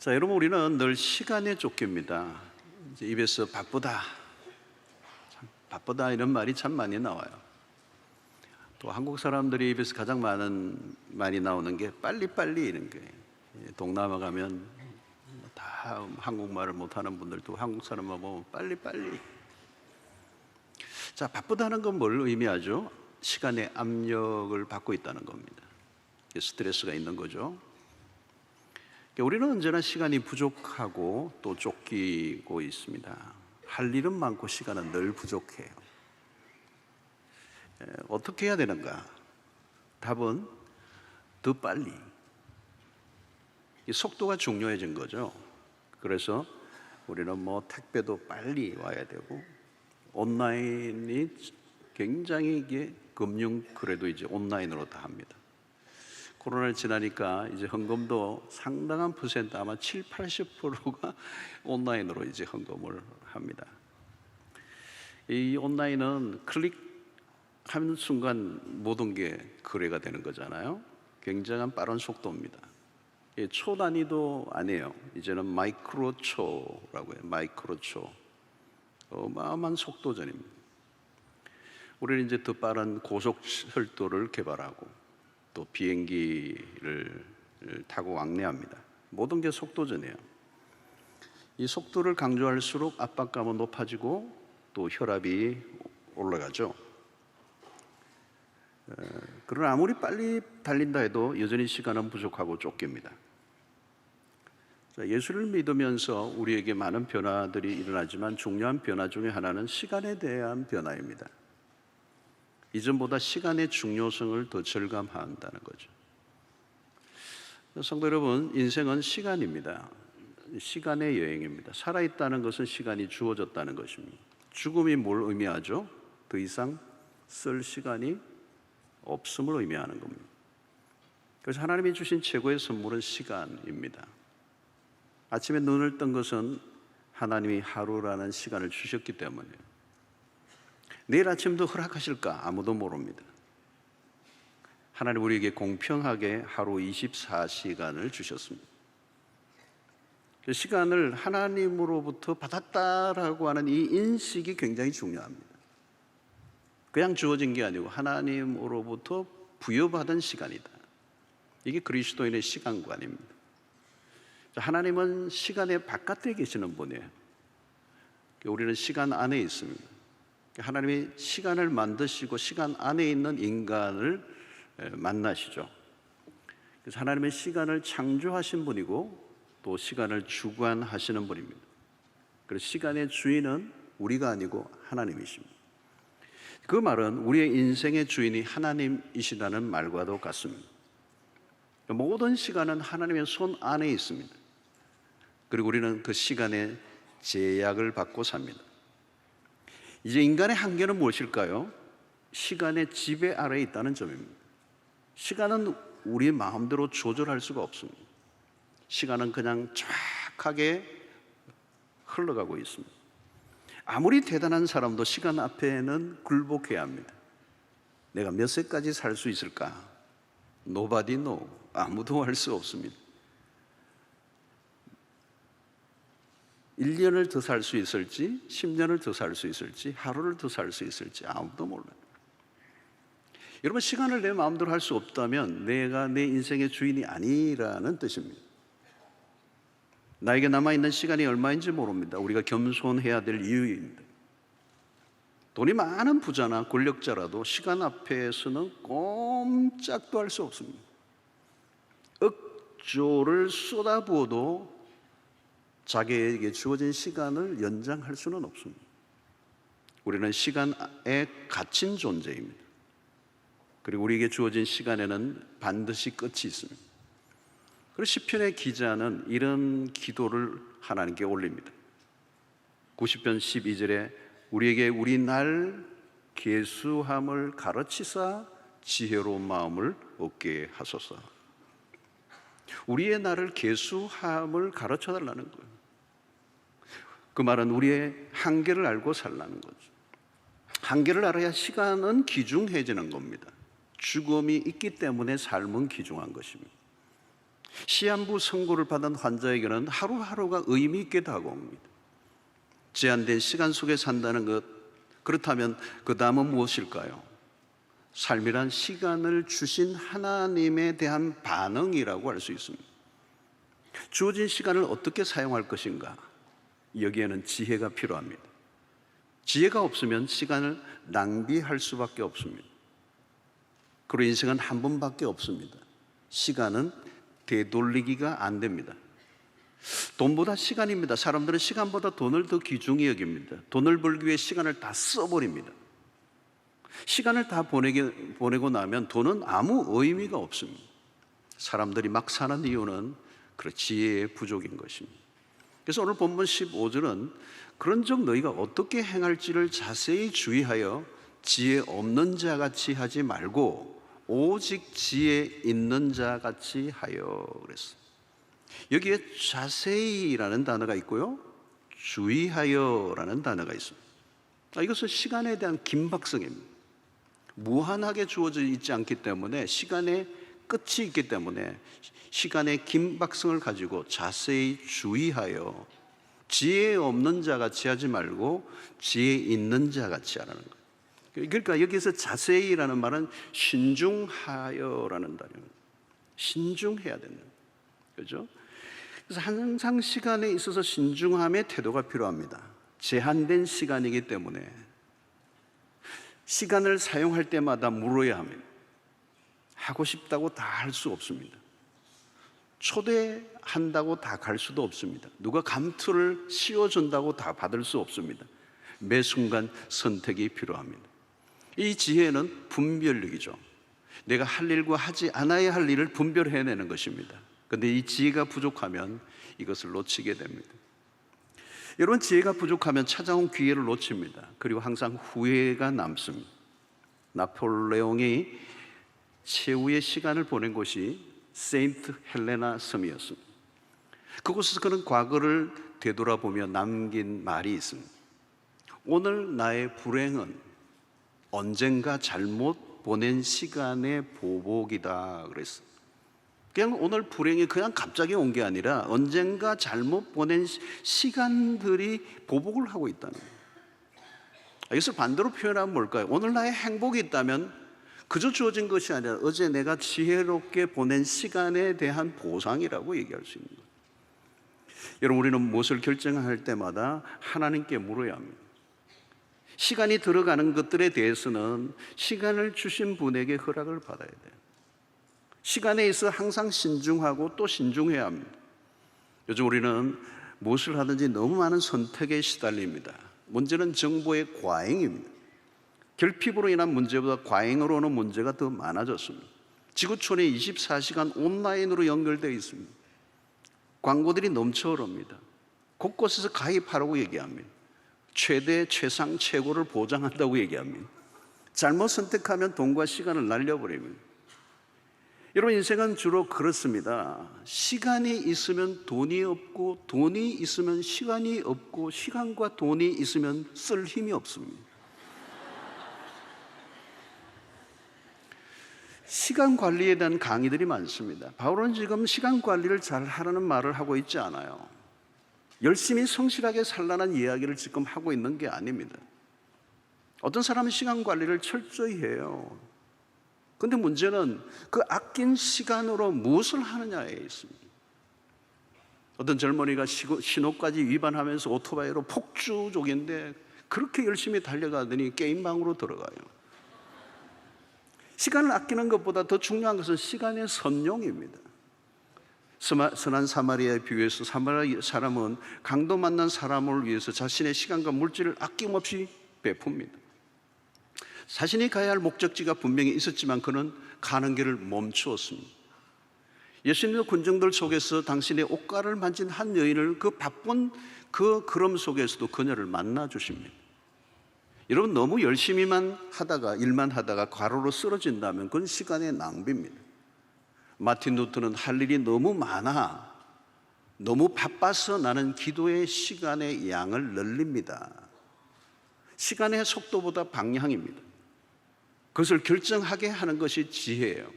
자, 여러분, 우리는 늘 시간에 쫓깁니다. 이제 입에서 바쁘다, 참 바쁘다 이런 말이 참 많이 나와요. 또 한국 사람들이 입에서 가장 많이 나오는 게 빨리빨리 이런 거예요. 동남아 가면 다 한국말을 못하는 분들도 한국 사람만 보면 빨리빨리. 자, 바쁘다는 건 뭘 의미하죠? 시간의 압력을 받고 있다는 겁니다. 스트레스가 있는 거죠. 우리는 언제나 시간이 부족하고 또 쫓기고 있습니다. 할 일은 많고 시간은 늘 부족해요. 어떻게 해야 되는가? 답은 더 빨리. 이 속도가 중요해진 거죠. 그래서 우리는 택배도 빨리 와야 되고, 온라인이 굉장히 이게 금융 거래도 이제 온라인으로 다 합니다. 코로나를 지나니까 이제 헌금도 상당한 퍼센트, 아마 70~80%가 온라인으로 이제 헌금을 합니다. 이 온라인은 클릭하는 순간 모든 게 거래가 되는 거잖아요. 굉장한 빠른 속도입니다. 초 단위도 아니에요. 이제는 마이크로초라고 해요. 마이크로초. 어마어마한 속도전입니다. 우리는 이제 더 빠른 고속철도를 개발하고 또 비행기를 타고 왕래합니다. 모든 게 속도전이에요. 이 속도를 강조할수록 압박감은 높아지고 또 혈압이 올라가죠. 그러나 아무리 빨리 달린다 해도 여전히 시간은 부족하고 쫓깁니다. 예수를 믿으면서 우리에게 많은 변화들이 일어나지만 중요한 변화 중에 하나는 시간에 대한 변화입니다. 이전보다 시간의 중요성을 더 절감한다는 거죠. 성도 여러분, 인생은 시간입니다. 시간의 여행입니다. 살아있다는 것은 시간이 주어졌다는 것입니다. 죽음이 뭘 의미하죠? 더 이상 쓸 시간이 없음을 의미하는 겁니다. 그래서 하나님이 주신 최고의 선물은 시간입니다. 아침에 눈을 뜬 것은 하나님이 하루라는 시간을 주셨기 때문이에요. 내일 아침도 허락하실까? 아무도 모릅니다. 하나님 우리에게 공평하게 하루 24시간을 주셨습니다. 그 시간을 하나님으로부터 받았다라고 하는 이 인식이 굉장히 중요합니다. 그냥 주어진 게 아니고 하나님으로부터 부여받은 시간이다. 이게 그리스도인의 시간관입니다. 하나님은 시간의 바깥에 계시는 분이에요. 우리는 시간 안에 있습니다. 하나님이 시간을 만드시고 시간 안에 있는 인간을 만나시죠. 그래서 하나님의 시간을 창조하신 분이고 또 시간을 주관하시는 분입니다. 그래서 시간의 주인은 우리가 아니고 하나님이십니다. 그 말은 우리의 인생의 주인이 하나님이시라는 말과도 같습니다. 모든 시간은 하나님의 손 안에 있습니다. 그리고 우리는 그 시간에 제약을 받고 삽니다. 이제 인간의 한계는 무엇일까요? 시간의 지배 아래에 있다는 점입니다. 시간은 우리 마음대로 조절할 수가 없습니다. 시간은 그냥 정확하게 흘러가고 있습니다. 아무리 대단한 사람도 시간 앞에는 굴복해야 합니다. 내가 몇 세까지 살 수 있을까? Nobody know. 아무도 알 수 없습니다. 1년을 더 살 수 있을지, 10년을 더 살 수 있을지, 하루를 더 살 수 있을지 아무도 몰라요. 여러분, 시간을 내 마음대로 할 수 없다면 내가 내 인생의 주인이 아니라는 뜻입니다. 나에게 남아있는 시간이 얼마인지 모릅니다. 우리가 겸손해야 될 이유입니다. 돈이 많은 부자나 권력자라도 시간 앞에서는 꼼짝도 할 수 없습니다. 억조를 쏟아부어도 자기에게 주어진 시간을 연장할 수는 없습니다. 우리는 시간에 갇힌 존재입니다. 그리고 우리에게 주어진 시간에는 반드시 끝이 있습니다. 그리고 시편의 기자는 이런 기도를 하나님께 올립니다. 90편 12절에 우리에게 우리 날 계수함을 가르치사 지혜로운 마음을 얻게 하소서. 우리의 날을 계수함을 가르쳐 달라는 거예요. 그 말은 우리의 한계를 알고 살라는 거죠. 한계를 알아야 시간은 귀중해지는 겁니다. 죽음이 있기 때문에 삶은 귀중한 것입니다. 시한부 선고를 받은 환자에게는 하루하루가 의미 있게 다가옵니다. 제한된 시간 속에 산다는 것, 그렇다면 그 다음은 무엇일까요? 삶이란 시간을 주신 하나님에 대한 반응이라고 할 수 있습니다. 주어진 시간을 어떻게 사용할 것인가? 여기에는 지혜가 필요합니다. 지혜가 없으면 시간을 낭비할 수밖에 없습니다. 그리고 인생은 한 번밖에 없습니다. 시간은 되돌리기가 안 됩니다. 돈보다 시간입니다. 사람들은 시간보다 돈을 더 귀중히 여깁니다. 돈을 벌기 위해 시간을 다 써버립니다. 시간을 다 보내고 나면 돈은 아무 의미가 없습니다. 사람들이 막 사는 이유는 그 지혜의 부족인 것입니다. 그래서 오늘 본문 15절은 그런즉 너희가 어떻게 행할지를 자세히 주의하여 지혜 없는 자같이 하지 말고 오직 지혜 있는 자같이 하여 그랬어요. 여기에 자세히라는 단어가 있고요, 주의하여라는 단어가 있습니다. 이것은 시간에 대한 긴박성입니다. 무한하게 주어져 있지 않기 때문에, 시간에 끝이 있기 때문에 시간의 긴박성을 가지고 자세히 주의하여 지혜 없는 자같이 하지 말고 지혜 있는 자같이 하라는 거예요. 그러니까 여기서 자세히라는 말은 신중하여라는 단어입니다. 신중해야 된다. 그렇죠? 그래서 항상 시간에 있어서 신중함의 태도가 필요합니다. 제한된 시간이기 때문에 시간을 사용할 때마다 물어야 합니다. 하고 싶다고 다 할 수 없습니다. 초대한다고 다 갈 수도 없습니다. 누가 감투를 씌워준다고 다 받을 수 없습니다. 매 순간 선택이 필요합니다. 이 지혜는 분별력이죠. 내가 할 일과 하지 않아야 할 일을 분별해내는 것입니다. 그런데 이 지혜가 부족하면 이것을 놓치게 됩니다. 여러분, 지혜가 부족하면 찾아온 기회를 놓칩니다. 그리고 항상 후회가 남습니다. 나폴레옹이 최후의 시간을 보낸 곳이 세인트 헬레나 섬이었습니다. 그곳에서 그는 과거를 되돌아보며 남긴 말이 있습니다. 오늘 나의 불행은 언젠가 잘못 보낸 시간의 보복이다 그랬어요. 그냥 오늘 불행이 그냥 갑자기 온 게 아니라 언젠가 잘못 보낸 시간들이 보복을 하고 있다는 거예요. 이것을 반대로 표현하면 뭘까요? 오늘 나의 행복이 있다면 그저 주어진 것이 아니라 어제 내가 지혜롭게 보낸 시간에 대한 보상이라고 얘기할 수 있는 거예요. 여러분, 우리는 무엇을 결정할 때마다 하나님께 물어야 합니다. 시간이 들어가는 것들에 대해서는 시간을 주신 분에게 허락을 받아야 돼요. 시간에 있어 항상 신중하고 또 신중해야 합니다. 요즘 우리는 무엇을 하든지 너무 많은 선택에 시달립니다. 문제는 정보의 과잉입니다. 결핍으로 인한 문제보다 과잉으로 오는 문제가 더 많아졌습니다. 지구촌이 24시간 온라인으로 연결되어 있습니다. 광고들이 넘쳐 흐릅니다. 곳곳에서 가입하라고 얘기합니다. 최대, 최상, 최고를 보장한다고 얘기합니다. 잘못 선택하면 돈과 시간을 날려버립니다. 여러분, 인생은 주로 그렇습니다. 시간이 있으면 돈이 없고, 돈이 있으면 시간이 없고, 시간과 돈이 있으면 쓸 힘이 없습니다. 시간 관리에 대한 강의들이 많습니다. 바울은 지금 시간 관리를 잘 하라는 말을 하고 있지 않아요. 열심히 성실하게 살라는 이야기를 지금 하고 있는 게 아닙니다. 어떤 사람은 시간 관리를 철저히 해요. 그런데 문제는 그 아낀 시간으로 무엇을 하느냐에 있습니다. 어떤 젊은이가 신호까지 위반하면서 오토바이로 폭주족인데 그렇게 열심히 달려가더니 게임방으로 들어가요. 시간을 아끼는 것보다 더 중요한 것은 시간의 선용입니다. 선한 사마리아에 비유해서 사마리아 사람은 강도 만난 사람을 위해서 자신의 시간과 물질을 아낌없이 베풉니다. 자신이 가야 할 목적지가 분명히 있었지만 그는 가는 길을 멈추었습니다. 예수님의 군중들 속에서 당신의 옷가를 만진 한 여인을 그 바쁜 그 걸음 속에서도 그녀를 만나 주십니다. 여러분, 너무 열심히만 하다가 일만 하다가 과로로 쓰러진다면 그건 시간의 낭비입니다. 마틴 루터는 할 일이 너무 많아, 너무 바빠서 나는 기도의 시간의 양을 늘립니다. 시간의 속도보다 방향입니다. 그것을 결정하게 하는 것이 지혜예요.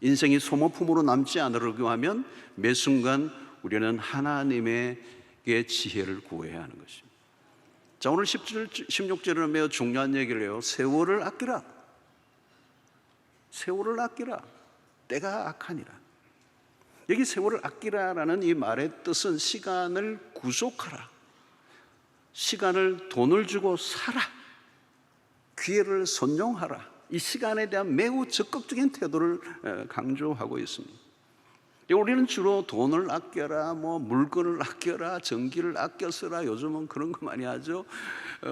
인생이 소모품으로 남지 않으려고 하면 매 순간 우리는 하나님에게 지혜를 구해야 하는 것입니다. 자, 오늘 16절은 매우 중요한 얘기를 해요. 세월을 아끼라. 세월을 아끼라. 때가 악하니라. 여기 세월을 아끼라라는 이 말의 뜻은 시간을 구속하라. 시간을 돈을 주고 사라. 기회를 선용하라. 이 시간에 대한 매우 적극적인 태도를 강조하고 있습니다. 우리는 주로 돈을 아껴라, 물건을 아껴라, 전기를 아껴 쓰라. 요즘은 그런 거 많이 하죠.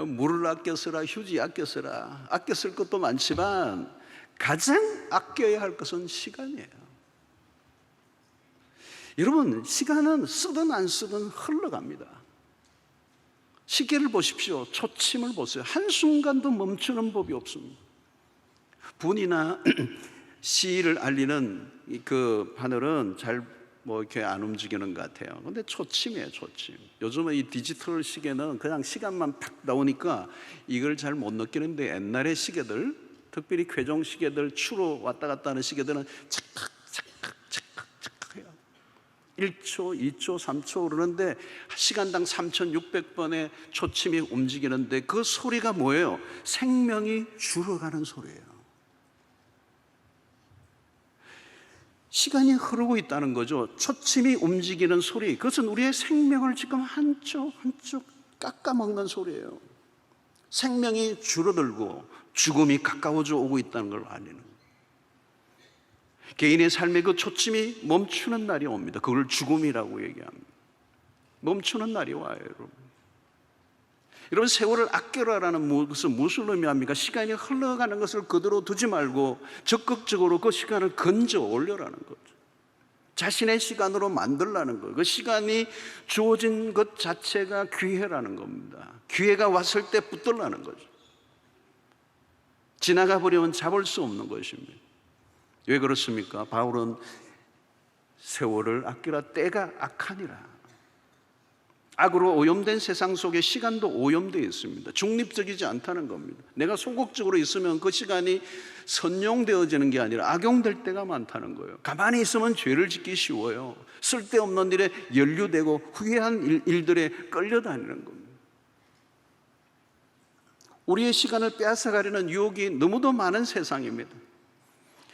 물을 아껴 쓰라, 휴지 아껴 쓰라. 아껴 쓸 것도 많지만 가장 아껴야 할 것은 시간이에요. 여러분, 시간은 쓰든 안 쓰든 흘러갑니다. 시계를 보십시오. 초침을 보세요. 한순간도 멈추는 법이 없습니다. 분이나 시를 알리는 그 바늘은 잘 이렇게 안 움직이는 것 같아요. 근데 초침이에요, 초침. 요즘은 이 디지털 시계는 그냥 시간만 탁 나오니까 이걸 잘 못 느끼는데, 옛날의 시계들, 특별히 괴종 시계들, 추로 왔다 갔다 하는 시계들은 착각, 착각, 착각, 착각 해요. 1초, 2초, 3초 그러는데 시간당 3,600번의 초침이 움직이는데 그 소리가 뭐예요? 생명이 줄어가는 소리예요. 시간이 흐르고 있다는 거죠. 초침이 움직이는 소리, 그것은 우리의 생명을 지금 한쪽 한쪽 깎아먹는 소리예요. 생명이 줄어들고 죽음이 가까워져 오고 있다는 걸 알리는 거예요. 개인의 삶의 그 초침이 멈추는 날이 옵니다. 그걸 죽음이라고 얘기합니다. 멈추는 날이 와요, 여러분. 여러분, 세월을 아껴라라는 것은 무슨 의미합니까? 시간이 흘러가는 것을 그대로 두지 말고 적극적으로 그 시간을 건져 올려라는 거죠. 자신의 시간으로 만들라는 거예요. 그 시간이 주어진 것 자체가 기회라는 겁니다. 기회가 왔을 때 붙들라는 거죠. 지나가 버리면 잡을 수 없는 것입니다. 왜 그렇습니까? 바울은 세월을 아끼라, 때가 악하니라. 악으로 오염된 세상 속에 시간도 오염되어 있습니다. 중립적이지 않다는 겁니다. 내가 소극적으로 있으면 그 시간이 선용되어지는 게 아니라 악용될 때가 많다는 거예요. 가만히 있으면 죄를 짓기 쉬워요. 쓸데없는 일에 연루되고 후회한 일들에 끌려다니는 겁니다. 우리의 시간을 빼앗아가려는 유혹이 너무도 많은 세상입니다.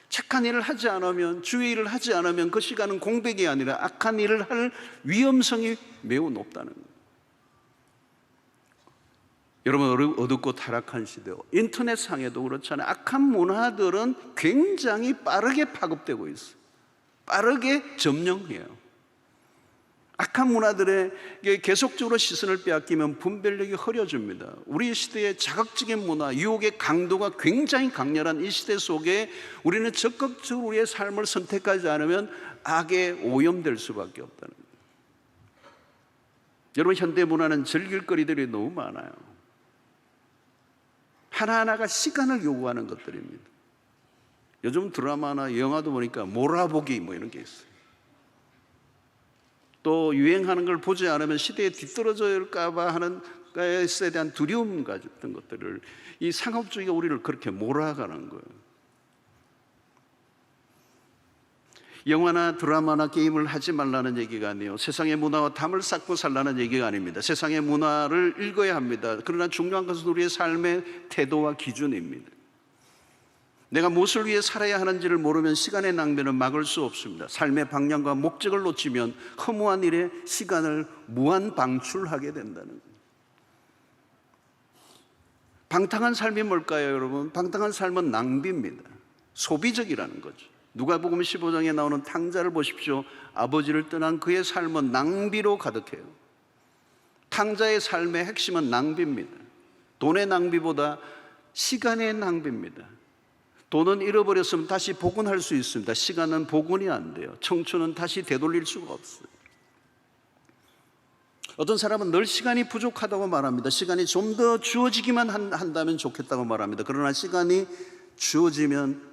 착한 일을 하지 않으면, 주의 일을 하지 않으면 그 시간은 공백이 아니라 악한 일을 할 위험성이 매우 높다는 거예요. 여러분, 어둡고 타락한 시대, 인터넷상에도 그렇잖아요. 악한 문화들은 굉장히 빠르게 파급되고 있어요. 빠르게 점령해요. 악한 문화들에게 계속적으로 시선을 빼앗기면 분별력이 흐려집니다. 우리 시대의 자극적인 문화, 유혹의 강도가 굉장히 강렬한 이 시대 속에 우리는 적극적으로 우리의 삶을 선택하지 않으면 악에 오염될 수밖에 없다는 거예요. 여러분, 현대 문화는 즐길 거리들이 너무 많아요. 하나하나가 시간을 요구하는 것들입니다. 요즘 드라마나 영화도 보니까 몰아보기 이런 게 있어요. 또 유행하는 걸 보지 않으면 시대에 뒤떨어질까 봐 하는 것에 대한 두려움 같은 것들을, 이 상업주의가 우리를 그렇게 몰아가는 거예요. 영화나 드라마나 게임을 하지 말라는 얘기가 아니에요. 세상의 문화와 담을 쌓고 살라는 얘기가 아닙니다. 세상의 문화를 읽어야 합니다. 그러나 중요한 것은 우리의 삶의 태도와 기준입니다. 내가 무엇을 위해 살아야 하는지를 모르면 시간의 낭비는 막을 수 없습니다. 삶의 방향과 목적을 놓치면 허무한 일에 시간을 무한 방출하게 된다는 거예요. 방탕한 삶이 뭘까요, 여러분? 방탕한 삶은 낭비입니다. 소비적이라는 거죠. 누가복음 15장에 나오는 탕자를 보십시오. 아버지를 떠난 그의 삶은 낭비로 가득해요. 탕자의 삶의 핵심은 낭비입니다. 돈의 낭비보다 시간의 낭비입니다. 돈은 잃어버렸으면 다시 복원할 수 있습니다. 시간은 복원이 안 돼요. 청춘은 다시 되돌릴 수가 없어요. 어떤 사람은 늘 시간이 부족하다고 말합니다. 시간이 좀 더 주어지기만 한다면 좋겠다고 말합니다. 그러나 시간이 주어지면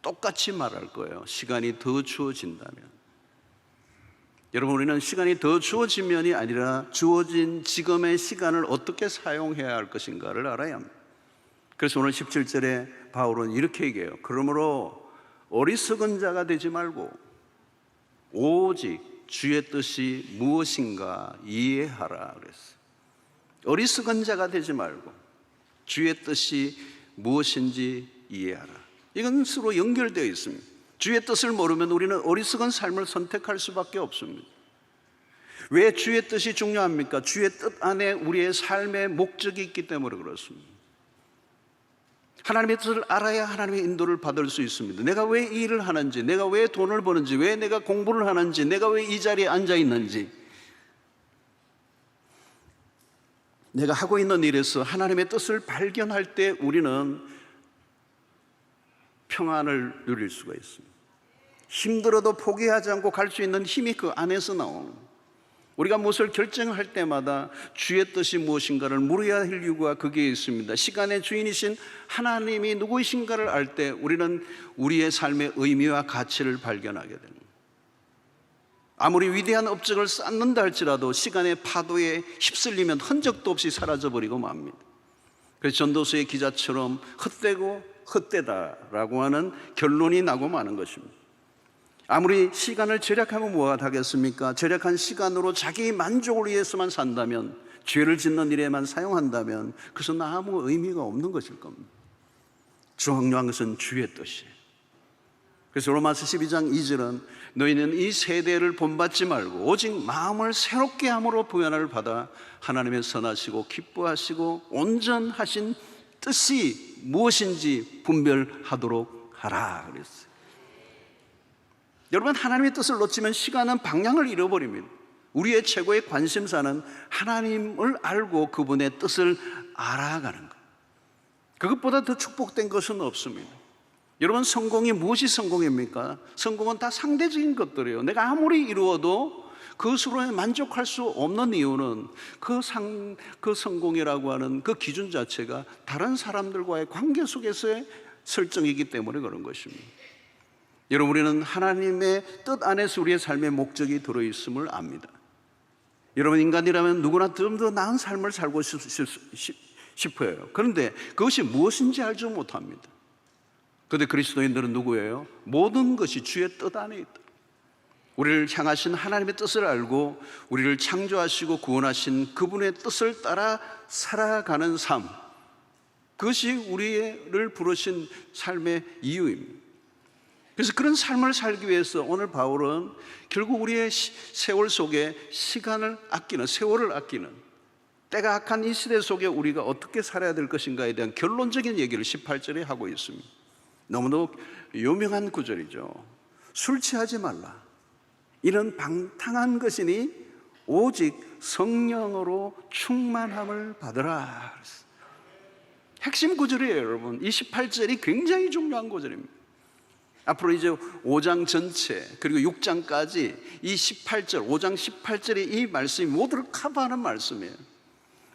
똑같이 말할 거예요. 시간이 더 주어진다면. 여러분, 우리는 시간이 더 주어지면이 아니라 주어진 지금의 시간을 어떻게 사용해야 할 것인가를 알아야 합니다. 그래서 오늘 17절에 바울은 이렇게 얘기해요. 그러므로 어리석은 자가 되지 말고 오직 주의 뜻이 무엇인가 이해하라 그랬어요. 어리석은 자가 되지 말고 주의 뜻이 무엇인지 이해하라. 이건 서로 연결되어 있습니다. 주의 뜻을 모르면 우리는 어리석은 삶을 선택할 수밖에 없습니다. 왜 주의 뜻이 중요합니까? 주의 뜻 안에 우리의 삶의 목적이 있기 때문에 그렇습니다. 하나님의 뜻을 알아야 하나님의 인도를 받을 수 있습니다. 내가 왜 이 일을 하는지, 내가 왜 돈을 버는지, 왜 내가 공부를 하는지, 내가 왜 이 자리에 앉아 있는지, 내가 하고 있는 일에서 하나님의 뜻을 발견할 때 우리는 평안을 누릴 수가 있습니다. 힘들어도 포기하지 않고 갈 수 있는 힘이 그 안에서 나옵니다. 우리가 무엇을 결정할 때마다 주의 뜻이 무엇인가를 물어야 할 이유가 거기에 있습니다. 시간의 주인이신 하나님이 누구이신가를 알 때 우리는 우리의 삶의 의미와 가치를 발견하게 됩니다. 아무리 위대한 업적을 쌓는다 할지라도 시간의 파도에 휩쓸리면 흔적도 없이 사라져버리고 맙니다. 그래서 전도서의 기자처럼 헛되고 헛되다라고 하는 결론이 나고 마는 것입니다. 아무리 시간을 절약하면 뭐가 하겠습니까? 절약한 시간으로 자기 만족을 위해서만 산다면, 죄를 짓는 일에만 사용한다면 그것은 아무 의미가 없는 것일 겁니다. 중요한 것은 주의 뜻이에요. 그래서 로마서 12장 2절은 너희는 이 세대를 본받지 말고 오직 마음을 새롭게 함으로 부연을 받아 하나님의 선하시고 기뻐하시고 온전하신 뜻이 무엇인지 분별하도록 하라 그랬어요. 여러분, 하나님의 뜻을 놓치면 시간은 방향을 잃어버립니다. 우리의 최고의 관심사는 하나님을 알고 그분의 뜻을 알아가는 것. 그것보다 더 축복된 것은 없습니다. 여러분, 성공이 무엇이 성공입니까? 성공은 다 상대적인 것들이에요. 내가 아무리 이루어도 그것으로 만족할 수 없는 이유는 그 성공이라고 하는 그 기준 자체가 다른 사람들과의 관계 속에서의 설정이기 때문에 그런 것입니다. 여러분, 우리는 하나님의 뜻 안에서 우리의 삶의 목적이 들어있음을 압니다. 여러분, 인간이라면 누구나 좀 더 나은 삶을 살고 싶어요. 그런데 그것이 무엇인지 알지 못합니다. 그런데 그리스도인들은 누구예요? 모든 것이 주의 뜻 안에 있다. 우리를 향하신 하나님의 뜻을 알고 우리를 창조하시고 구원하신 그분의 뜻을 따라 살아가는 삶, 그것이 우리를 부르신 삶의 이유입니다. 그래서 그런 삶을 살기 위해서 오늘 바울은 결국 우리의 세월 속에 시간을 아끼는, 세월을 아끼는, 때가 악한 이 시대 속에 우리가 어떻게 살아야 될 것인가에 대한 결론적인 얘기를 18절에 하고 있습니다. 너무도 유명한 구절이죠. 술 취하지 말라. 이는 방탕한 것이니 오직 성령으로 충만함을 받으라. 핵심 구절이에요, 여러분. 이 18절이 굉장히 중요한 구절입니다. 앞으로 이제 5장 전체 그리고 6장까지 이 18절, 5장 18절의 이 말씀이 모두를 커버하는 말씀이에요.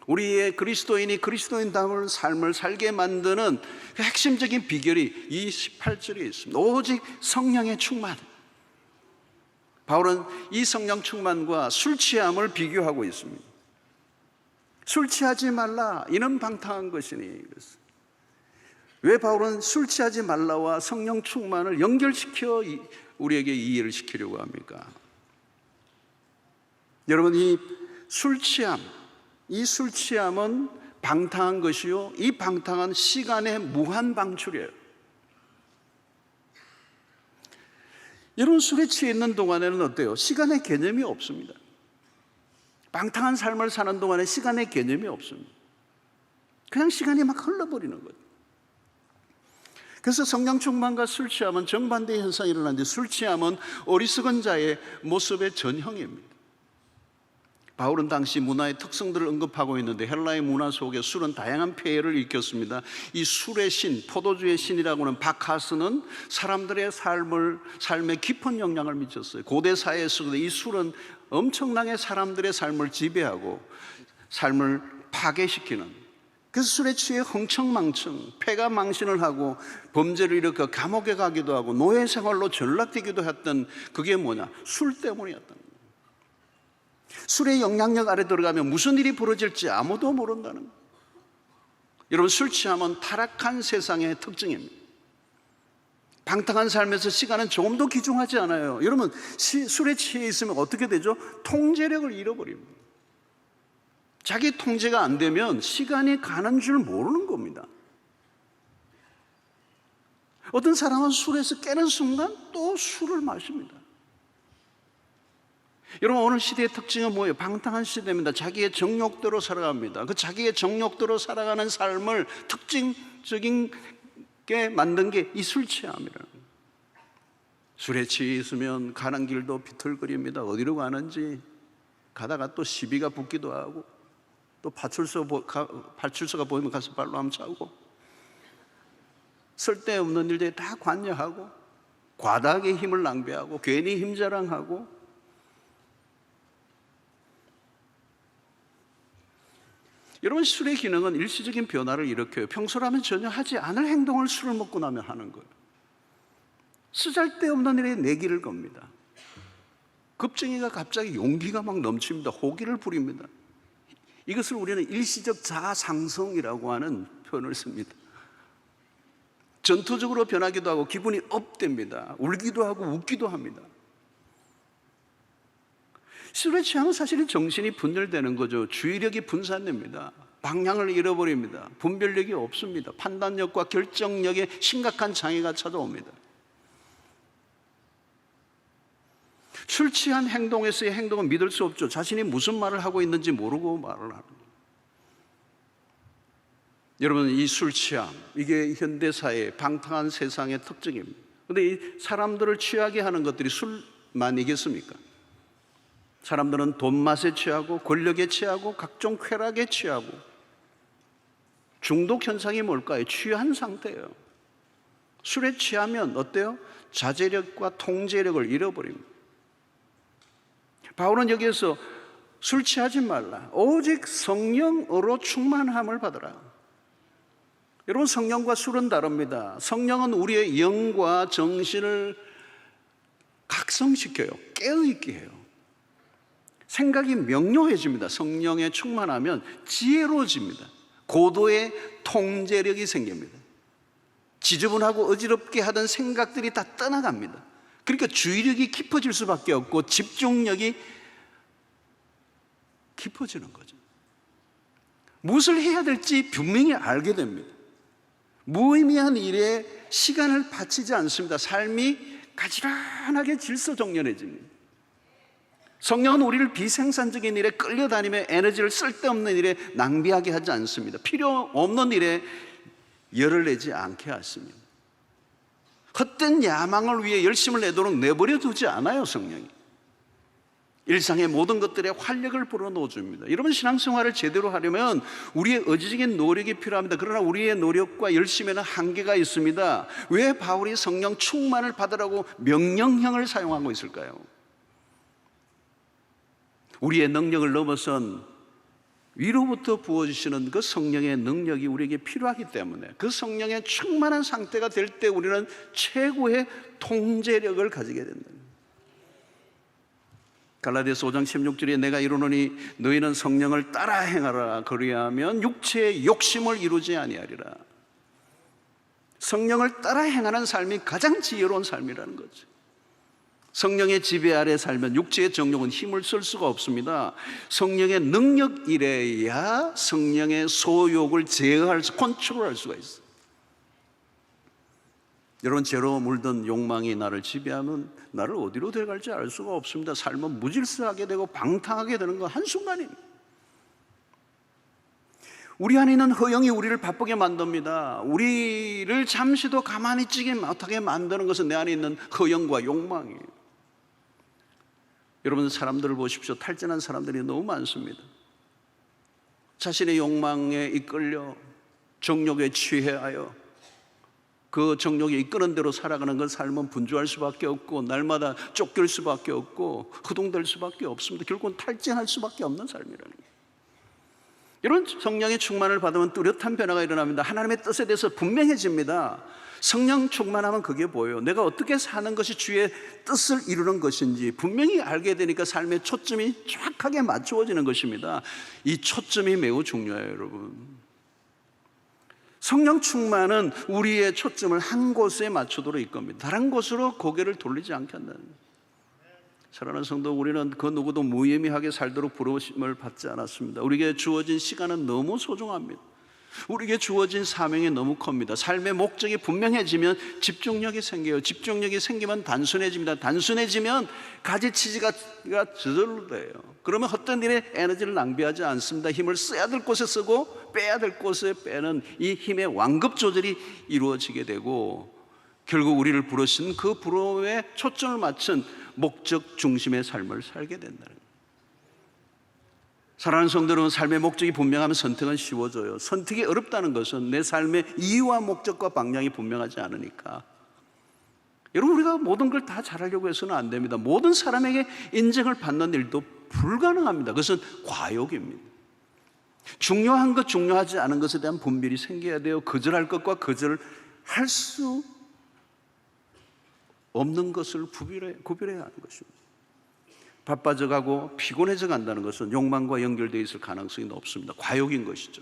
우리의 그리스도인이 그리스도인다운 삶을 살게 만드는 그 핵심적인 비결이 이 18절에 있습니다. 오직 성령의 충만. 바울은 이 성령 충만과 술 취함을 비교하고 있습니다. 술 취하지 말라, 이는 방탕한 것이니. 왜 바울은 술 취하지 말라와 성령 충만을 연결시켜 우리에게 이해를 시키려고 합니까? 여러분, 이 술 취함은 방탕한 것이요, 이 방탕한 시간의 무한 방출이에요. 여러분, 술에 취해 있는 동안에는 어때요? 시간의 개념이 없습니다. 방탕한 삶을 사는 동안에 시간의 개념이 없습니다. 그냥 시간이 막 흘러버리는 거예요. 그래서 성령 충만과 술 취함은 정반대의 현상이 일어나는데, 술 취함은 어리석은 자의 모습의 전형입니다. 바울은 당시 문화의 특성들을 언급하고 있는데, 헬라의 문화 속에 술은 다양한 폐해를 일으켰습니다. 이 술의 신, 포도주의 신이라고 하는 바카스는 사람들의 삶에 깊은 영향을 미쳤어요. 고대 사회에서도 이 술은 엄청나게 사람들의 삶을 지배하고 삶을 파괴시키는, 그래서 술에 취해 흥청망청 폐가 망신을 하고 범죄를 일으켜 감옥에 가기도 하고 노예 생활로 전락되기도 했던, 그게 뭐냐? 술 때문이었던 거예요. 술의 영향력 아래 들어가면 무슨 일이 벌어질지 아무도 모른다는 거예요. 여러분, 술 취함은 타락한 세상의 특징입니다. 방탕한 삶에서 시간은 조금도 귀중하지 않아요. 여러분, 술에 취해 있으면 어떻게 되죠? 통제력을 잃어버립니다. 자기 통제가 안 되면 시간이 가는 줄 모르는 겁니다. 어떤 사람은 술에서 깨는 순간 또 술을 마십니다. 여러분, 오늘 시대의 특징은 뭐예요? 방탕한 시대입니다. 자기의 정욕대로 살아갑니다. 그 자기의 정욕대로 살아가는 삶을 특징적인 게 만든 게 이 술 취함이라는 거예요. 술에 취해 있으면 가는 길도 비틀거립니다. 어디로 가는지. 가다가 또 시비가 붙기도 하고, 또 파출소가 보이면 가서 발로 한번 차고, 쓸데없는 일들에 다 관여하고, 과다하게 힘을 낭비하고, 괜히 힘자랑하고. 여러분, 술의 기능은 일시적인 변화를 일으켜요. 평소라면 전혀 하지 않을 행동을 술을 먹고 나면 하는 거예요. 쓰잘데없는 일에 내기를 겁니다. 겁쟁이가 갑자기 용기가 막 넘칩니다. 호기를 부립니다. 이것을 우리는 일시적 자상성이라고 하는 표현을 씁니다. 전투적으로 변하기도 하고 기분이 업됩니다. 울기도 하고 웃기도 합니다. 술에 취하면 사실은 정신이 분열되는 거죠. 주의력이 분산됩니다. 방향을 잃어버립니다. 분별력이 없습니다. 판단력과 결정력에 심각한 장애가 찾아옵니다. 술 취한 행동에서의 행동은 믿을 수 없죠. 자신이 무슨 말을 하고 있는지 모르고 말을 하는 거예요. 여러분, 이 술 취함, 이게 현대사회의 방탕한 세상의 특징입니다. 그런데 이 사람들을 취하게 하는 것들이 술만이겠습니까? 사람들은 돈맛에 취하고 권력에 취하고 각종 쾌락에 취하고. 중독 현상이 뭘까요? 취한 상태예요. 술에 취하면 어때요? 자제력과 통제력을 잃어버립니다. 바울은 여기에서 술 취하지 말라, 오직 성령으로 충만함을 받으라. 여러분, 성령과 술은 다릅니다. 성령은 우리의 영과 정신을 각성시켜요. 깨어있게 해요. 생각이 명료해집니다. 성령에 충만하면 지혜로워집니다. 고도의 통제력이 생깁니다. 지저분하고 어지럽게 하던 생각들이 다 떠나갑니다. 그러니까 주의력이 깊어질 수밖에 없고 집중력이 깊어지는 거죠. 무엇을 해야 될지 분명히 알게 됩니다. 무의미한 일에 시간을 바치지 않습니다. 삶이 가지런하게 질서정연해집니다. 성령은 우리를 비생산적인 일에 끌려다니며 에너지를 쓸데없는 일에 낭비하게 하지 않습니다. 필요 없는 일에 열을 내지 않게 하십니다. 헛된 야망을 위해 열심을 내도록 내버려 두지 않아요. 성령이 일상의 모든 것들에 활력을 불어넣어 줍니다. 여러분, 신앙생활을 제대로 하려면 우리의 의지적인 노력이 필요합니다. 그러나 우리의 노력과 열심에는 한계가 있습니다. 왜 바울이 성령 충만을 받으라고 명령형을 사용하고 있을까요? 우리의 능력을 넘어선 위로부터 부어주시는 그 성령의 능력이 우리에게 필요하기 때문에, 그 성령의 충만한 상태가 될 때 우리는 최고의 통제력을 가지게 된다. 갈라디아서 5장 16절에 내가 이르노니 너희는 성령을 따라 행하라. 그리하면 육체의 욕심을 이루지 아니하리라. 성령을 따라 행하는 삶이 가장 지혜로운 삶이라는 거죠. 성령의 지배 아래 살면 육체의 정욕은 힘을 쓸 수가 없습니다. 성령의 능력 이래야 성령의 소욕을 제어할 수, 컨트롤할 수가 있어요. 여러분, 죄로 물든 욕망이 나를 지배하면 나를 어디로 데려갈지 알 수가 없습니다. 삶은 무질서하게 되고 방탕하게 되는 건 한순간입니다. 우리 안에 있는 허영이 우리를 바쁘게 만듭니다. 우리를 잠시도 가만히 있지 못하게 만드는 것은 내 안에 있는 허영과 욕망이에요. 여러분, 사람들을 보십시오. 탈진한 사람들이 너무 많습니다. 자신의 욕망에 이끌려 정욕에 취해하여 그 정욕이 이끄는 대로 살아가는 건 삶은 분주할 수밖에 없고 날마다 쫓길 수밖에 없고 허둥댈 수밖에 없습니다. 결국은 탈진할 수밖에 없는 삶이라는 거예요. 이런 성령의 충만을 받으면 뚜렷한 변화가 일어납니다. 하나님의 뜻에 대해서 분명해집니다. 성령 충만하면 그게 보여요. 내가 어떻게 사는 것이 주의 뜻을 이루는 것인지 분명히 알게 되니까 삶의 초점이 정확하게 맞추어지는 것입니다. 이 초점이 매우 중요해요, 여러분. 성령 충만은 우리의 초점을 한 곳에 맞추도록 이겁니다. 다른 곳으로 고개를 돌리지 않게 한다는 거예요. 사랑하는 성도, 우리는 그 누구도 무의미하게 살도록 부르심을 받지 않았습니다. 우리에게 주어진 시간은 너무 소중합니다. 우리에게 주어진 사명이 너무 큽니다. 삶의 목적이 분명해지면 집중력이 생겨요. 집중력이 생기면 단순해집니다. 단순해지면 가지치기가 저절로 돼요. 그러면 헛된 일에 에너지를 낭비하지 않습니다. 힘을 써야 될 곳에 쓰고 빼야 될 곳에 빼는 이 힘의 완급 조절이 이루어지게 되고, 결국 우리를 부르신 그 부름에 초점을 맞춘 목적 중심의 삶을 살게 된다는 거예요. 사랑하는 성도 여러분, 삶의 목적이 분명하면 선택은 쉬워져요. 선택이 어렵다는 것은 내 삶의 이유와 목적과 방향이 분명하지 않으니까. 여러분, 우리가 모든 걸 다 잘하려고 해서는 안 됩니다. 모든 사람에게 인정을 받는 일도 불가능합니다. 그것은 과욕입니다. 중요한 것, 중요하지 않은 것에 대한 분별이 생겨야 돼요. 거절할 것과 거절할 수 없는 것을 구별해야 하는 것입니다. 바빠져가고 피곤해져 간다는 것은 욕망과 연결되어 있을 가능성이 높습니다. 과욕인 것이죠.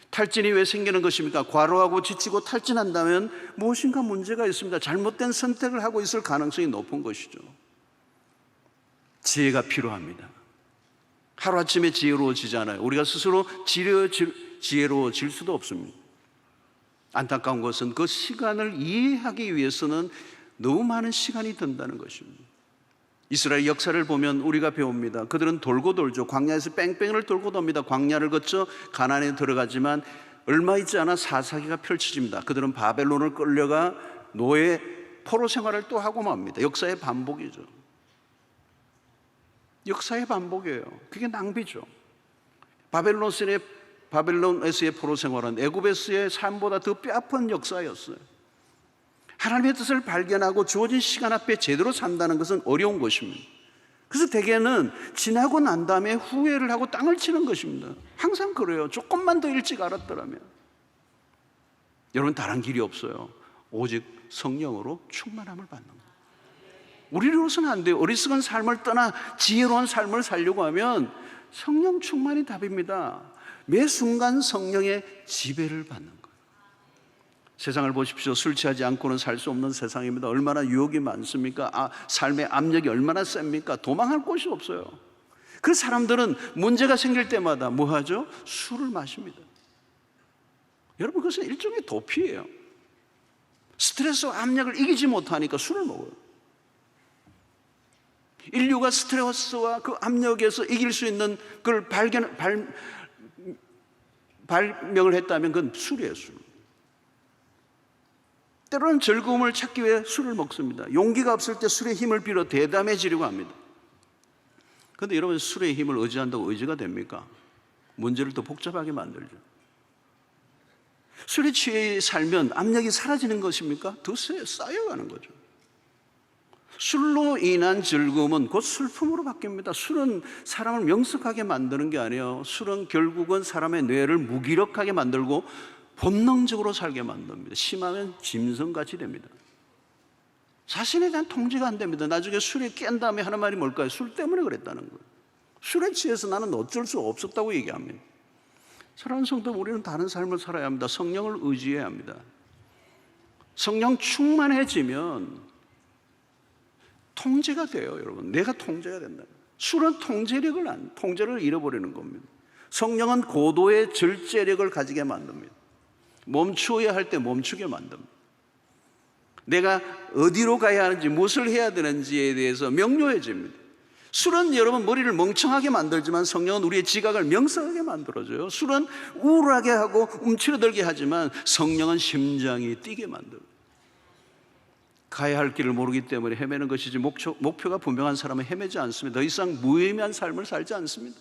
탈진이 왜 생기는 것입니까? 과로하고 지치고 탈진한다면 무엇인가 문제가 있습니다. 잘못된 선택을 하고 있을 가능성이 높은 것이죠. 지혜가 필요합니다. 하루아침에 지혜로워지잖아요. 우리가 스스로 지혜로워질 수도 없습니다. 안타까운 것은 그 시간을 이해하기 위해서는 너무 많은 시간이 든다는 것입니다. 이스라엘 역사를 보면 우리가 배웁니다. 그들은 돌고 돌죠. 광야에서 뺑뺑이를 돌고 돕니다. 광야를 거쳐 가나안에 들어가지만 얼마 있지 않아 사사기가 펼쳐집니다. 그들은 바벨론을 끌려가 노예 포로 생활을 또 하고 맙니다. 역사의 반복이죠. 역사의 반복이에요. 그게 낭비죠. 바벨론에서의 포로 생활은 애굽에서의 삶보다 더 뼈아픈 역사였어요. 하나님의 뜻을 발견하고 주어진 시간 앞에 제대로 산다는 것은 어려운 것입니다. 그래서 대개는 지나고 난 다음에 후회를 하고 땅을 치는 것입니다. 항상 그래요. 조금만 더 일찍 알았더라면. 여러분, 다른 길이 없어요. 오직 성령으로 충만함을 받는 거예요. 우리로서는 안 돼요. 어리석은 삶을 떠나 지혜로운 삶을 살려고 하면 성령 충만이 답입니다. 매 순간 성령의 지배를 받는 거예요. 세상을 보십시오. 술 취하지 않고는 살 수 없는 세상입니다. 얼마나 유혹이 많습니까? 삶의 압력이 얼마나 셉니까? 도망할 곳이 없어요. 그 사람들은 문제가 생길 때마다 뭐 하죠? 술을 마십니다. 여러분, 그것은 일종의 도피예요. 스트레스와 압력을 이기지 못하니까 술을 먹어요. 인류가 스트레스와 그 압력에서 이길 수 있는 그걸 발명을 했다면 그건 술이에요, 술. 때로는 즐거움을 찾기 위해 술을 먹습니다. 용기가 없을 때 술의 힘을 빌어 대담해지려고 합니다. 그런데 여러분, 술의 힘을 의지한다고 의지가 됩니까? 문제를 더 복잡하게 만들죠. 술에 취해 살면 압력이 사라지는 것입니까? 더 쌓여가는 거죠. 술로 인한 즐거움은 곧 슬픔으로 바뀝니다. 술은 사람을 명석하게 만드는 게 아니에요. 술은 결국은 사람의 뇌를 무기력하게 만들고 본능적으로 살게 만듭니다. 심하면 짐승같이 됩니다. 자신에 대한 통제가 안 됩니다. 나중에 술에 깬 다음에 하는 말이 뭘까요? 술 때문에 그랬다는 거예요. 술에 취해서 나는 어쩔 수 없었다고 얘기합니다. 사랑하는 성도, 우리는 다른 삶을 살아야 합니다. 성령을 의지해야 합니다. 성령 충만해지면 통제가 돼요, 여러분. 내가 통제가 된다. 술은 통제를 잃어버리는 겁니다. 성령은 고도의 절제력을 가지게 만듭니다. 멈추어야 할 때 멈추게 만듭니다. 내가 어디로 가야 하는지, 무엇을 해야 되는지에 대해서 명료해집니다. 술은 여러분 머리를 멍청하게 만들지만 성령은 우리의 지각을 명석하게 만들어줘요. 술은 우울하게 하고 움츠러들게 하지만 성령은 심장이 뛰게 만들어요. 가야 할 길을 모르기 때문에 헤매는 것이지 목표가 분명한 사람은 헤매지 않습니다. 더 이상 무의미한 삶을 살지 않습니다.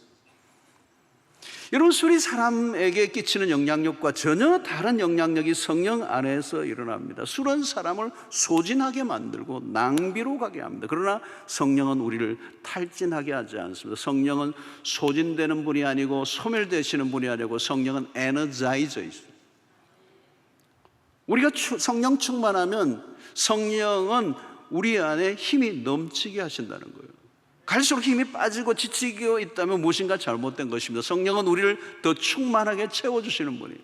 여러분, 술이 사람에게 끼치는 영향력과 전혀 다른 영향력이 성령 안에서 일어납니다. 술은 사람을 소진하게 만들고 낭비로 가게 합니다. 그러나 성령은 우리를 탈진하게 하지 않습니다. 성령은 소진되는 분이 아니고 소멸되시는 분이 아니고 성령은 에너자이저 있어요. 우리가 성령 충만하면 성령은 우리 안에 힘이 넘치게 하신다는 거예요. 갈수록 힘이 빠지고 지치고 있다면 무엇인가 잘못된 것입니다. 성령은 우리를 더 충만하게 채워주시는 분이에요.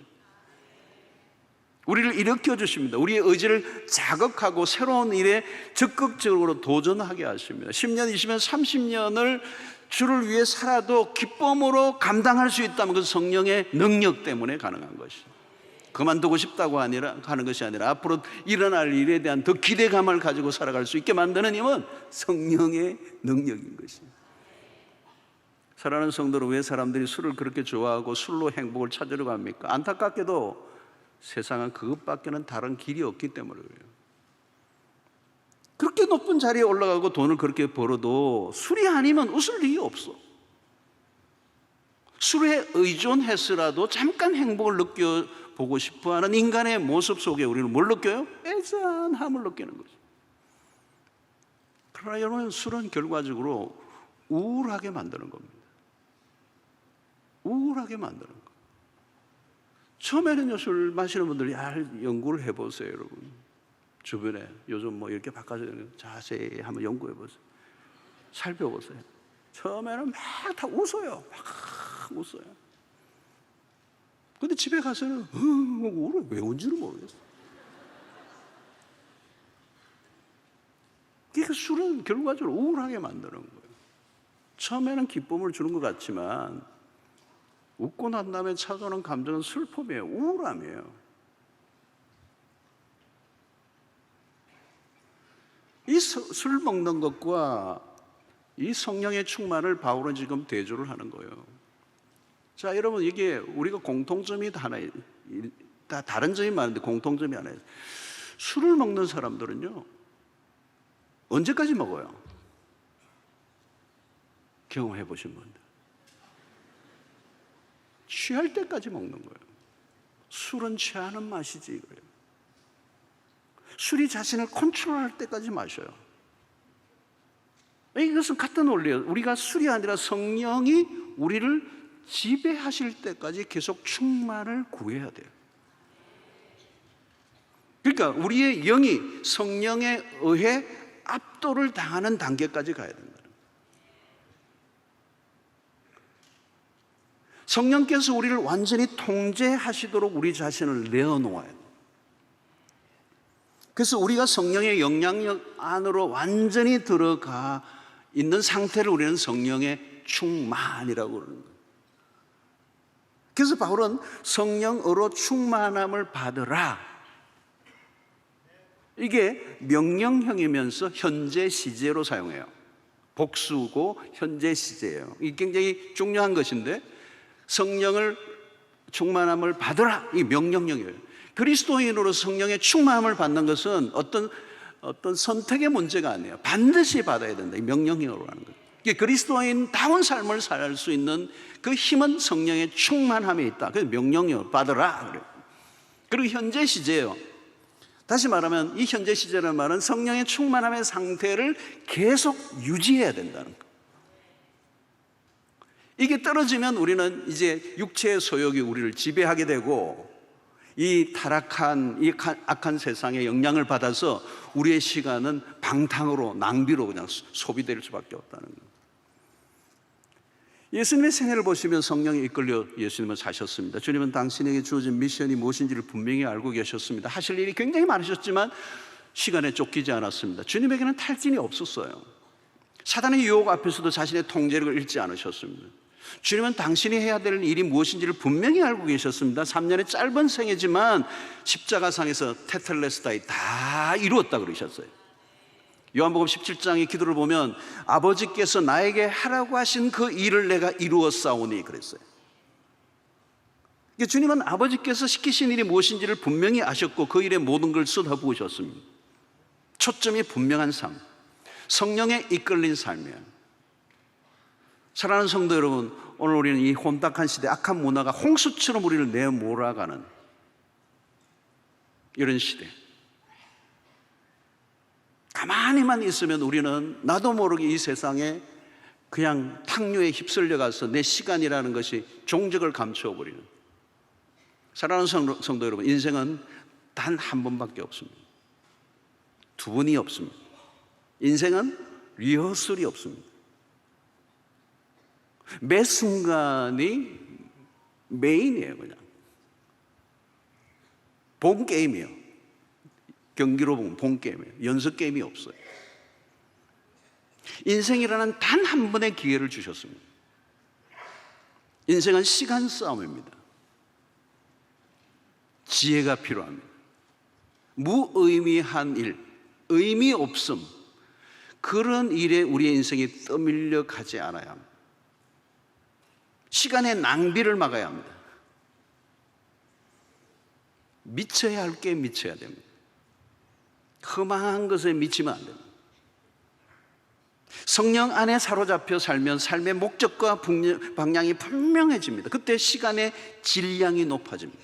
우리를 일으켜 주십니다. 우리의 의지를 자극하고 새로운 일에 적극적으로 도전하게 하십니다. 10년, 20년, 30년을 주를 위해 살아도 기쁨으로 감당할 수 있다면 그 성령의 능력 때문에 가능한 것이죠. 그만두고 싶다고 하는 것이 아니라 앞으로 일어날 일에 대한 더 기대감을 가지고 살아갈 수 있게 만드는 힘은 성령의 능력인 것입니다. 사랑하는 성도는 왜 사람들이 술을 그렇게 좋아하고 술로 행복을 찾으려고 합니까? 안타깝게도 세상은 그것밖에는 다른 길이 없기 때문에 그래요. 그렇게 높은 자리에 올라가고 돈을 그렇게 벌어도 술이 아니면 웃을 일이 없어. 술에 의존해서라도 잠깐 행복을 느껴보고 싶어하는 인간의 모습 속에 우리는 뭘 느껴요? 애잔함을 느끼는 거죠. 그러나 여러분, 술은 결과적으로 우울하게 만드는 겁니다. 우울하게 만드는 거예요. 처음에는요, 술 마시는 분들이 연구를 해보세요, 여러분. 주변에 요즘 뭐 이렇게 바꿔서 자세히 한번 연구해보세요. 살펴보세요. 처음에는 막 다 웃어요. 막 웃어요. 근데 집에 가서는 울어요. 왜 운지를 모르겠어요. 그러니까 술은 결과적으로 우울하게 만드는 거예요. 처음에는 기쁨을 주는 것 같지만 웃고 난 다음에 찾아오는 감정은 슬픔이에요. 우울함이에요. 이 술 먹는 것과 이 성령의 충만을 바울은 지금 대조를 하는 거예요. 자, 여러분, 이게 우리가 공통점이 다 다른 점이 많은데 공통점이 하나예요. 술을 먹는 사람들은요, 언제까지 먹어요? 경험해 보신 분들. 취할 때까지 먹는 거예요. 술은 취하는 맛이지, 그래요. 술이 자신을 컨트롤할 때까지 마셔요. 이것은 같은 원리예요. 우리가 술이 아니라 성령이 우리를 지배하실 때까지 계속 충만을 구해야 돼요. 그러니까 우리의 영이 성령에 의해 압도를 당하는 단계까지 가야 된다. 성령께서 우리를 완전히 통제하시도록 우리 자신을 내어놓아야 돼요. 그래서 우리가 성령의 영향력 안으로 완전히 들어가 있는 상태를 우리는 성령의 충만이라고 그러는 거예요. 그래서 바울은 성령으로 충만함을 받으라, 이게 명령형이면서 현재 시제로 사용해요. 복수고 현재 시제예요. 이게 굉장히 중요한 것인데, 성령을 충만함을 받으라, 이 명령형이에요. 그리스도인으로 성령의 충만함을 받는 것은 어떤 선택의 문제가 아니에요. 반드시 받아야 된다. 이 명령형으로 하는 거예요. 이게 그리스도인다운 삶을 살 수 있는 그 힘은 성령의 충만함에 있다. 그래서 명령형으로 받으라 그래요. 그리고 현재 시제예요. 다시 말하면 이 현재 시제라는 말은 성령의 충만함의 상태를 계속 유지해야 된다는 거예요. 이게 떨어지면 우리는 이제 육체의 소욕이 우리를 지배하게 되고, 이 타락한, 이 악한 세상의 영향을 받아서 우리의 시간은 방탕으로, 낭비로 그냥 소비될 수밖에 없다는 거예요. 예수님의 생애를 보시면 성령에 이끌려 예수님은 사셨습니다. 주님은 당신에게 주어진 미션이 무엇인지를 분명히 알고 계셨습니다. 하실 일이 굉장히 많으셨지만 시간에 쫓기지 않았습니다. 주님에게는 탈진이 없었어요. 사단의 유혹 앞에서도 자신의 통제력을 잃지 않으셨습니다. 주님은 당신이 해야 될 일이 무엇인지를 분명히 알고 계셨습니다. 3년의 짧은 생애지만 십자가상에서 테텔레스타이 다 이루었다 그러셨어요. 요한복음 17장의 기도를 보면 아버지께서 나에게 하라고 하신 그 일을 내가 이루었사오니 그랬어요. 주님은 아버지께서 시키신 일이 무엇인지를 분명히 아셨고 그 일에 모든 걸 쏟아부으셨습니다. 초점이 분명한 삶, 성령에 이끌린 삶이에요. 사랑하는 성도 여러분, 오늘 우리는 이 혼탁한 시대, 악한 문화가 홍수처럼 우리를 내몰아가는 이런 시대, 가만히만 있으면 우리는 나도 모르게 이 세상에 그냥 탕류에 휩쓸려 가서 내 시간이라는 것이 종적을 감추어 버리는. 사랑하는 성도 여러분, 인생은 단 한 번밖에 없습니다. 두 번이 없습니다. 인생은 리허설이 없습니다. 매 순간이 메인이에요, 그냥. 본 게임이에요. 경기로 보면 본 게임이에요. 연습 게임이 없어요. 인생이라는 단 한 번의 기회를 주셨습니다. 인생은 시간 싸움입니다. 지혜가 필요합니다. 무의미한 일, 의미 없음, 그런 일에 우리의 인생이 떠밀려 가지 않아야 합니다. 시간의 낭비를 막아야 합니다. 미쳐야 할 게 미쳐야 됩니다. 흠한 것에 미치면 안 됩니다. 성령 안에 사로잡혀 살면 삶의 목적과 방향이 분명해집니다. 그때 시간의 질량이 높아집니다.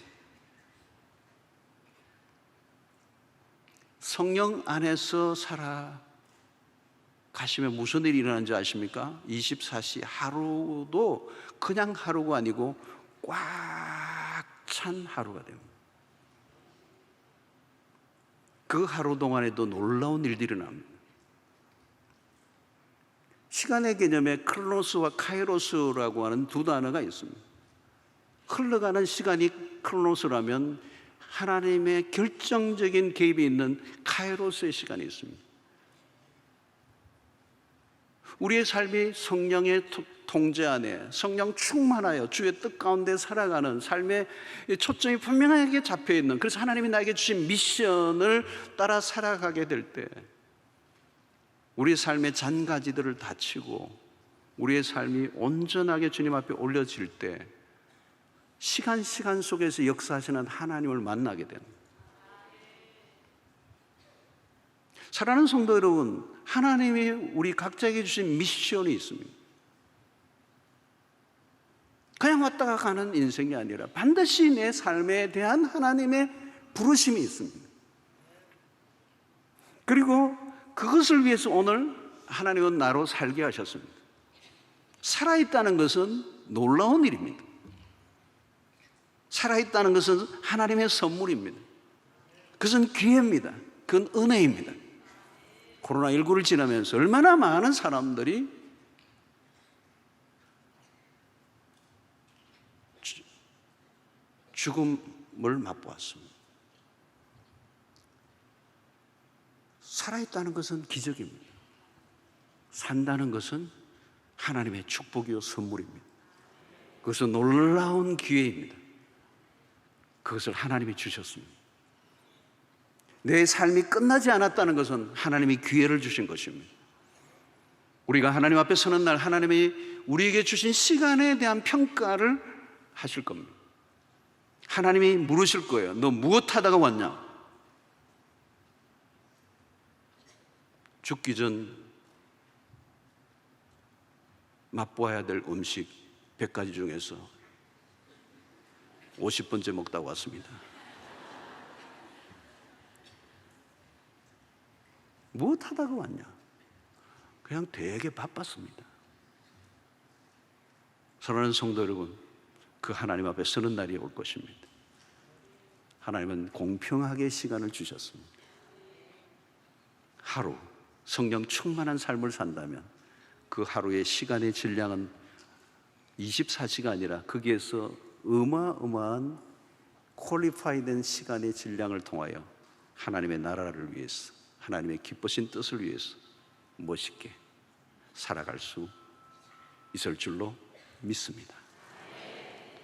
성령 안에서 살아가시면 무슨 일이 일어나는지 아십니까? 24시 하루도 그냥 하루가 아니고 꽉 찬 하루가 됩니다. 그 하루 동안에도 놀라운 일들이 일어납니다. 시간의 개념에 크로노스와 카이로스라고 하는 두 단어가 있습니다. 흘러가는 시간이 크로노스라면 하나님의 결정적인 개입이 있는 카이로스의 시간이 있습니다. 우리의 삶이 성령의 통제 안에 성령 충만하여 주의 뜻 가운데 살아가는 삶의 초점이 분명하게 잡혀있는, 그래서 하나님이 나에게 주신 미션을 따라 살아가게 될 때 우리의 삶의 잔가지들을 다치고 우리의 삶이 온전하게 주님 앞에 올려질 때 시간 속에서 역사하시는 하나님을 만나게 되는, 사랑하는 성도 여러분, 하나님이 우리 각자에게 주신 미션이 있습니다. 그냥 왔다가 가는 인생이 아니라 반드시 내 삶에 대한 하나님의 부르심이 있습니다. 그리고 그것을 위해서 오늘 하나님은 나로 살게 하셨습니다. 살아있다는 것은 놀라운 일입니다. 살아있다는 것은 하나님의 선물입니다. 그것은 기회입니다. 그건 은혜입니다. 코로나19를 지나면서 얼마나 많은 사람들이 죽음을 맛보았습니다. 살아있다는 것은 기적입니다. 산다는 것은 하나님의 축복이요 선물입니다. 그것은 놀라운 기회입니다. 그것을 하나님이 주셨습니다. 내 삶이 끝나지 않았다는 것은 하나님이 기회를 주신 것입니다. 우리가 하나님 앞에 서는 날 하나님이 우리에게 주신 시간에 대한 평가를 하실 겁니다. 하나님이 물으실 거예요. 너 무엇 하다가 왔냐? 죽기 전 맛보아야 될 음식 100가지 중에서 50번째 먹다 왔습니다. 무엇 하다가 왔냐? 그냥 되게 바빴습니다. 사랑하는 성도 여러분, 그 하나님 앞에 서는 날이 올 것입니다. 하나님은 공평하게 시간을 주셨습니다. 하루 성령 충만한 삶을 산다면 그 하루의 시간의 질량은 24시가 아니라 거기에서 어마어마한 퀄리파이된 시간의 질량을 통하여 하나님의 나라를 위해서, 하나님의 기쁘신 뜻을 위해서 멋있게 살아갈 수 있을 줄로 믿습니다.